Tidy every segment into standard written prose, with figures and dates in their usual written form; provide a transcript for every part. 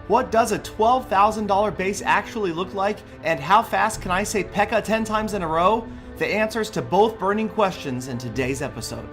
What does a $12,000 base actually look like? And how fast can I say P.E.K.K.A 10 times in a row? The answers to both burning questions in today's episode.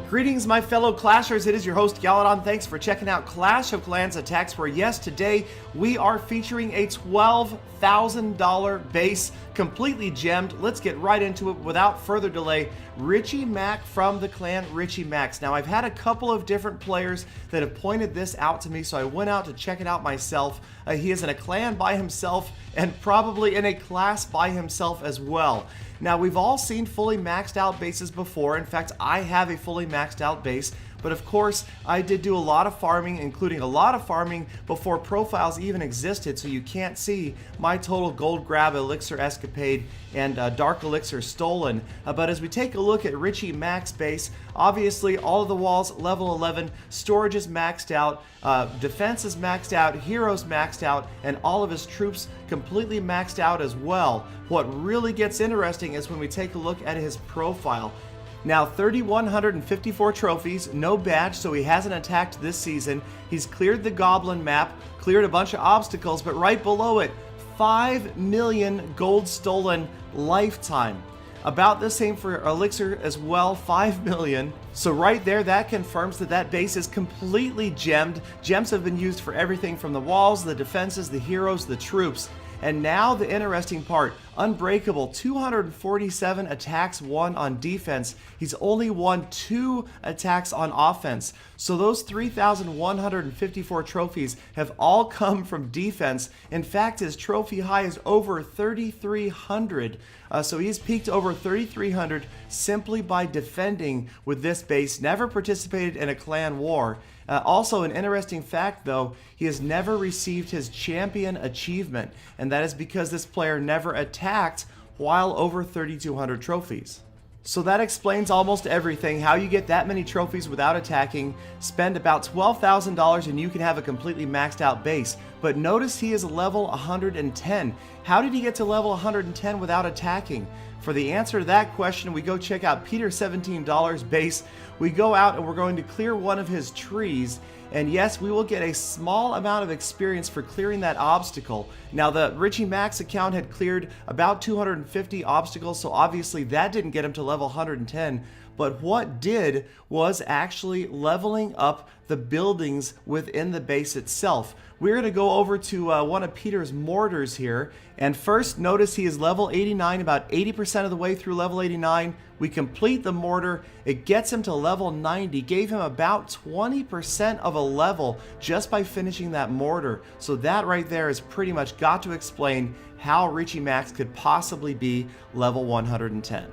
Greetings, my fellow Clashers. It is your host, Galadon. Thanks for checking out Clash of Clans Attacks, where yes, today we are featuring a $12,000 base, completely gemmed. Let's get right into it without further delay. Richie Mac from the clan Richie Max. Now, I've had a couple of different players that have pointed this out to me, so I went out to check it out myself. He is in a clan by himself and probably in a class by himself as well. Now, we've all seen fully maxed out bases before. In fact, I have a fully maxed out base, but of course, I did do a lot of farming, including a lot of farming before profiles even existed, so you can't see my total gold grab, elixir escapade, and dark elixir stolen. But as we take a look at Richie Max base, obviously all of the walls level 11, storage is maxed out, defense is maxed out, heroes maxed out, and all of his troops completely maxed out as well. What really gets interesting is when we take a look at his profile. Now, 3,154 trophies, no badge, so he hasn't attacked this season. He's cleared the Goblin map, cleared a bunch of obstacles, but right below it, 5 million gold stolen lifetime. About the same for Elixir as well, 5 million. So right there, that confirms that that base is completely gemmed. Gems have been used for everything from the walls, the defenses, the heroes, the troops. And now the interesting part, Unbreakable, 247 attacks won on defense. He's only won 2 attacks on offense. So those 3,154 trophies have all come from defense. In fact, his trophy high is over 3,300. So he's peaked over 3,300 simply by defending with this base. Never participated in a clan war. Also, an interesting fact, though, he has never received his champion achievement, and that is because this player never attacked while over 3,200 trophies. So that explains almost everything, how you get that many trophies without attacking. Spend about $12,000 and you can have a completely maxed out base. But notice he is level 110. How did he get to level 110 without attacking? For the answer to that question, we go check out Peter $17 base. We go out and we're going to clear one of his trees. And yes, we will get a small amount of experience for clearing that obstacle. Now, the Richie Max account had cleared about 250 obstacles, so obviously that didn't get him to level 110. But what did was actually leveling up the buildings within the base itself. We're going to go over to one of Peter's mortars here. And first, notice he is level 89, about 80% of the way through level 89. We complete the mortar. It gets him to level 90. Gave him about 20% of a level just by finishing that mortar. So that right there has pretty much got to explain how Richie Max could possibly be level 110.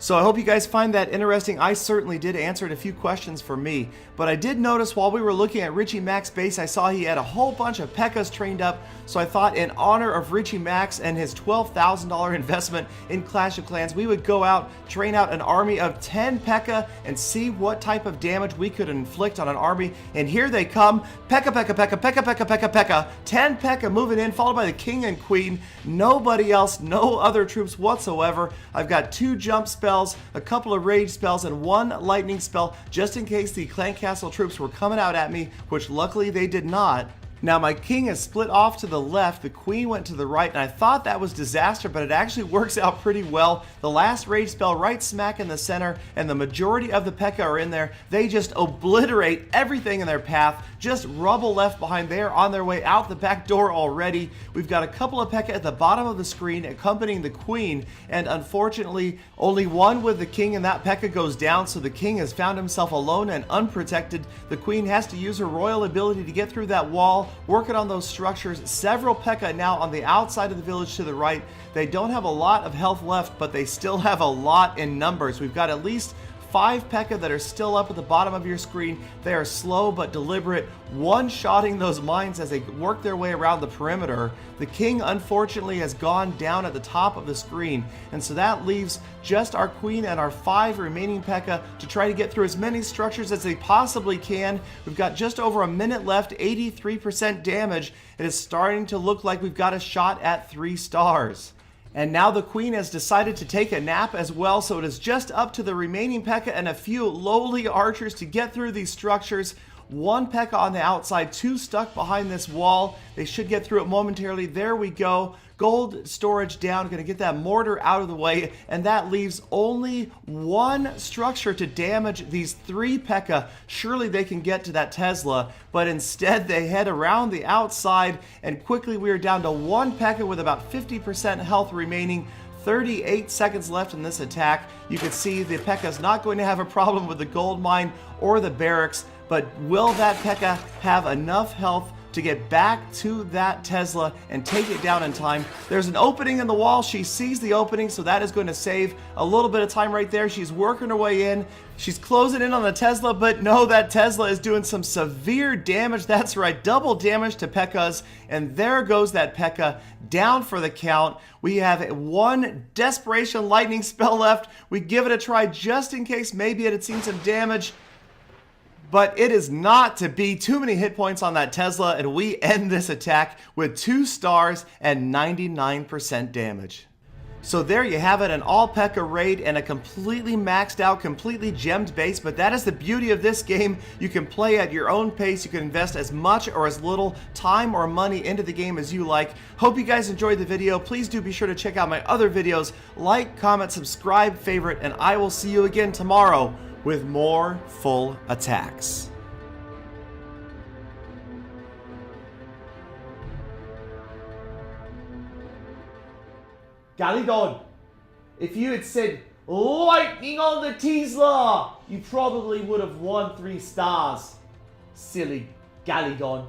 So I hope you guys find that interesting. I certainly did. Answered a few questions for me, but I did notice while we were looking at Richie Max base, I saw he had a whole bunch of P.E.K.K.As trained up. So I thought, in honor of Richie Max and his $12,000 investment in Clash of Clans, we would go out, train out an army of 10 P.E.K.K.A and see what type of damage we could inflict on an army. And here they come. P.E.K.K.A, P.E.K.K.A, P.E.K.K.A, P.E.K.K.A, P.E.K.K.A, P.E.K.K.A. 10 P.E.K.K.A moving in, followed by the King and Queen. Nobody else, no other troops whatsoever. I've got 2 jump spells, a couple of rage spells, and 1 lightning spell, just in case the Clan Castle troops were coming out at me, which luckily they did not. Now, my king is split off to the left, the queen went to the right, and I thought that was disaster, but it actually works out pretty well. The last rage spell right smack in the center, and the majority of the P.E.K.K.A are in there. They just obliterate everything in their path, just rubble left behind. They are on their way out the back door already. We've got a couple of P.E.K.K.A at the bottom of the screen accompanying the queen, and unfortunately, only one with the king, and that P.E.K.K.A goes down, so the king has found himself alone and unprotected. The queen has to use her royal ability to get through that wall, working on those structures. Several P.E.K.K.A now on the outside of the village to the right. They don't have a lot of health left, but they still have a lot in numbers. We've got at least 5 P.E.K.K.A that are still up at the bottom of your screen. They are slow but deliberate, one-shotting those mines as they work their way around the perimeter. The king, unfortunately, has gone down at the top of the screen, and so that leaves just our queen and our 5 remaining P.E.K.K.A to try to get through as many structures as they possibly can. We've got just over a minute left, 83% damage. It is starting to look like we've got a shot at 3 stars. And now the queen has decided to take a nap as well, so it is just up to the remaining P.E.K.K.A. and a few lowly archers to get through these structures. One P.E.K.K.A. on the outside, two stuck behind this wall. They should get through it momentarily. There we go. Gold storage down, going to get that mortar out of the way, and that leaves only one structure to damage these three P.E.K.K.A. Surely they can get to that Tesla, but instead they head around the outside, and quickly we are down to one P.E.K.K.A. with about 50% health remaining. 38 seconds left in this attack. You can see the P.E.K.K.A. is not going to have a problem with the gold mine or the barracks, but will that P.E.K.K.A. have enough health to get back to that Tesla and take it down in time? There's an opening in the wall. She sees the opening, so that is going to save a little bit of time right there. She's working her way in. She's closing in on the Tesla, but no, that Tesla is doing some severe damage. That's right, double damage to P.E.K.K.A.s, and there goes that P.E.K.K.A. down for the count. We have one Desperation Lightning spell left. We give it a try just in case maybe it had seen some damage. But it is not to be. Too many hit points on that Tesla, and we end this attack with 2 stars and 99% damage. So there you have it, an all P.E.K.K.A. raid and a completely maxed out, completely gemmed base. But that is the beauty of this game. You can play at your own pace. You can invest as much or as little time or money into the game as you like. Hope you guys enjoyed the video. Please do be sure to check out my other videos. Like, comment, subscribe, favorite, and I will see you again tomorrow with more full attacks. Galidon, if you had said lightning on the Tesla, you probably would have won 3 stars. Silly Galidon.